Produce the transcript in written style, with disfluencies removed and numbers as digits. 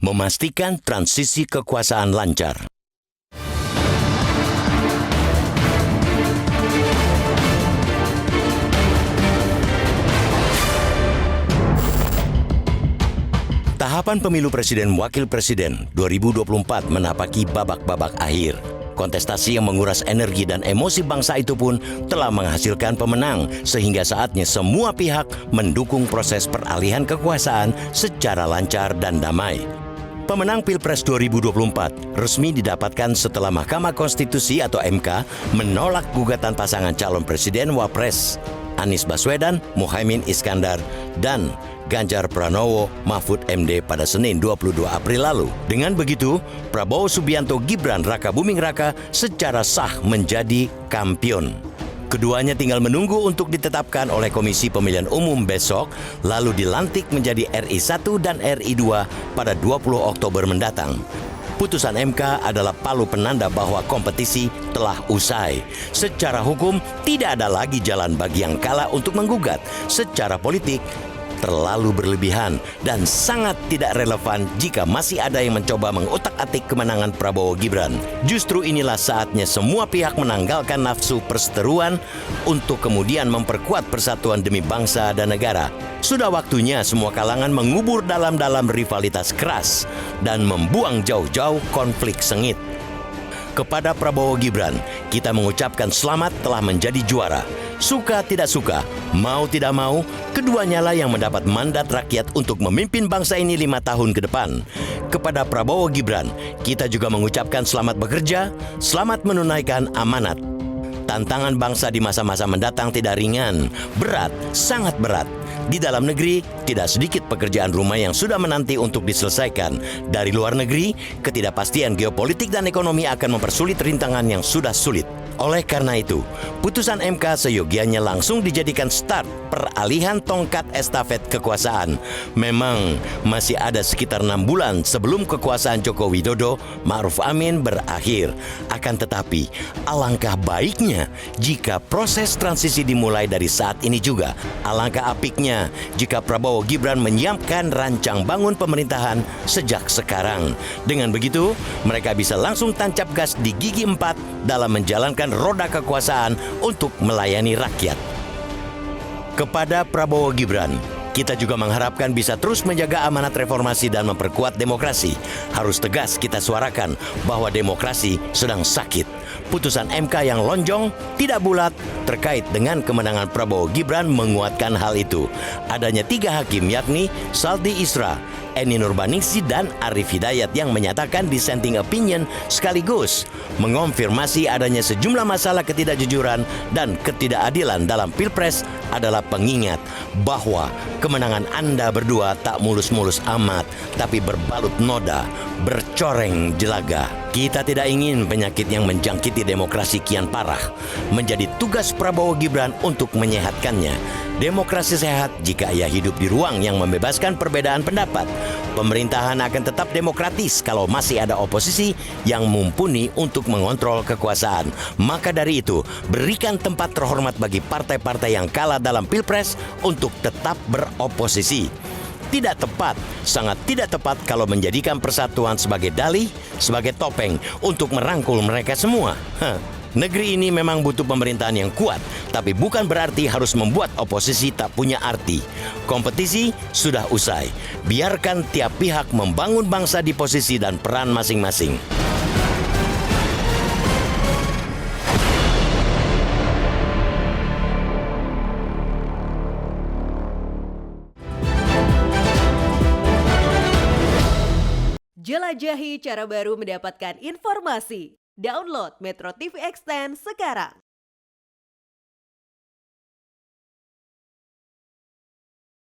memastikan transisi kekuasaan lancar. Tahapan pemilu presiden wakil presiden 2024 menapaki babak-babak akhir. Kontestasi yang menguras energi dan emosi bangsa itu pun telah menghasilkan pemenang, sehingga saatnya semua pihak mendukung proses peralihan kekuasaan secara lancar dan damai. Pemenang Pilpres 2024 resmi didapatkan setelah Mahkamah Konstitusi atau MK menolak gugatan pasangan calon presiden Wapres Anies Baswedan, Muhaimin Iskandar, dan Ganjar Pranowo Mahfud MD pada Senin 22 April lalu. Dengan begitu, Prabowo Subianto Gibran Raka Buming Raka secara sah menjadi kampion. Keduanya tinggal menunggu untuk ditetapkan oleh Komisi Pemilihan Umum besok, lalu dilantik menjadi RI 1 dan RI 2 pada 20 Oktober mendatang. Putusan MK adalah palu penanda bahwa kompetisi telah usai. Secara hukum, tidak ada lagi jalan bagi yang kalah untuk menggugat. Secara politik, terlalu berlebihan dan sangat tidak relevan jika masih ada yang mencoba mengotak-atik kemenangan Prabowo Gibran. Justru inilah saatnya semua pihak menanggalkan nafsu perseteruan untuk kemudian memperkuat persatuan demi bangsa dan negara. Sudah waktunya semua kalangan mengubur dalam-dalam rivalitas keras dan membuang jauh-jauh konflik sengit. Kepada Prabowo Gibran, kita mengucapkan selamat telah menjadi juara. Suka tidak suka, mau tidak mau, keduanya lah yang mendapat mandat rakyat untuk memimpin bangsa ini 5 tahun ke depan. Kepada Prabowo Gibran, kita juga mengucapkan selamat bekerja, selamat menunaikan amanat. Tantangan bangsa di masa-masa mendatang tidak ringan, berat, sangat berat. Di dalam negeri, tidak sedikit pekerjaan rumah yang sudah menanti untuk diselesaikan. Dari luar negeri, ketidakpastian geopolitik dan ekonomi akan mempersulit rintangan yang sudah sulit. Oleh karena itu, putusan MK seyogianya langsung dijadikan start peralihan tongkat estafet kekuasaan. Memang masih ada sekitar 6 bulan sebelum kekuasaan Joko Widodo Ma'ruf Amin berakhir. Akan tetapi, alangkah baiknya jika proses transisi dimulai dari saat ini juga. Alangkah apiknya jika Prabowo Gibran menyiapkan rancang bangun pemerintahan sejak sekarang. Dengan begitu, mereka bisa langsung tancap gas di gigi 4 dalam menjalankan roda kekuasaan untuk melayani rakyat. Kepada Prabowo Gibran, kita juga mengharapkan bisa terus menjaga amanat reformasi dan memperkuat demokrasi. Harus tegas kita suarakan bahwa demokrasi sedang sakit. Putusan MK yang lonjong, tidak bulat, terkait dengan kemenangan Prabowo Gibran menguatkan hal itu. Adanya 3 hakim yakni Saldi Isra, Eni Nurbaningsi, dan Arif Hidayat yang menyatakan dissenting opinion sekaligus mengonfirmasi adanya sejumlah masalah ketidakjujuran dan ketidakadilan dalam Pilpres adalah pengingat bahwa kemenangan Anda berdua tak mulus-mulus amat, tapi berbalut noda, bercoreng jelaga. Kita tidak ingin penyakit yang menjangkiti demokrasi kian parah. Menjadi tugas Prabowo Gibran untuk menyehatkannya. Demokrasi sehat jika ia hidup di ruang yang membebaskan perbedaan pendapat. Pemerintahan akan tetap demokratis kalau masih ada oposisi yang mumpuni untuk mengontrol kekuasaan. Maka dari itu, berikan tempat terhormat bagi partai-partai yang kalah dalam Pilpres untuk tetap beroposisi. Tidak tepat, sangat tidak tepat kalau menjadikan persatuan sebagai dalih, sebagai topeng untuk merangkul mereka semua. Negeri ini memang butuh pemerintahan yang kuat, tapi bukan berarti harus membuat oposisi tak punya arti. Kompetisi sudah usai. Biarkan tiap pihak membangun bangsa di posisi dan peran masing-masing. Jelajahi cara baru mendapatkan informasi. Download Metro TV Extend sekarang.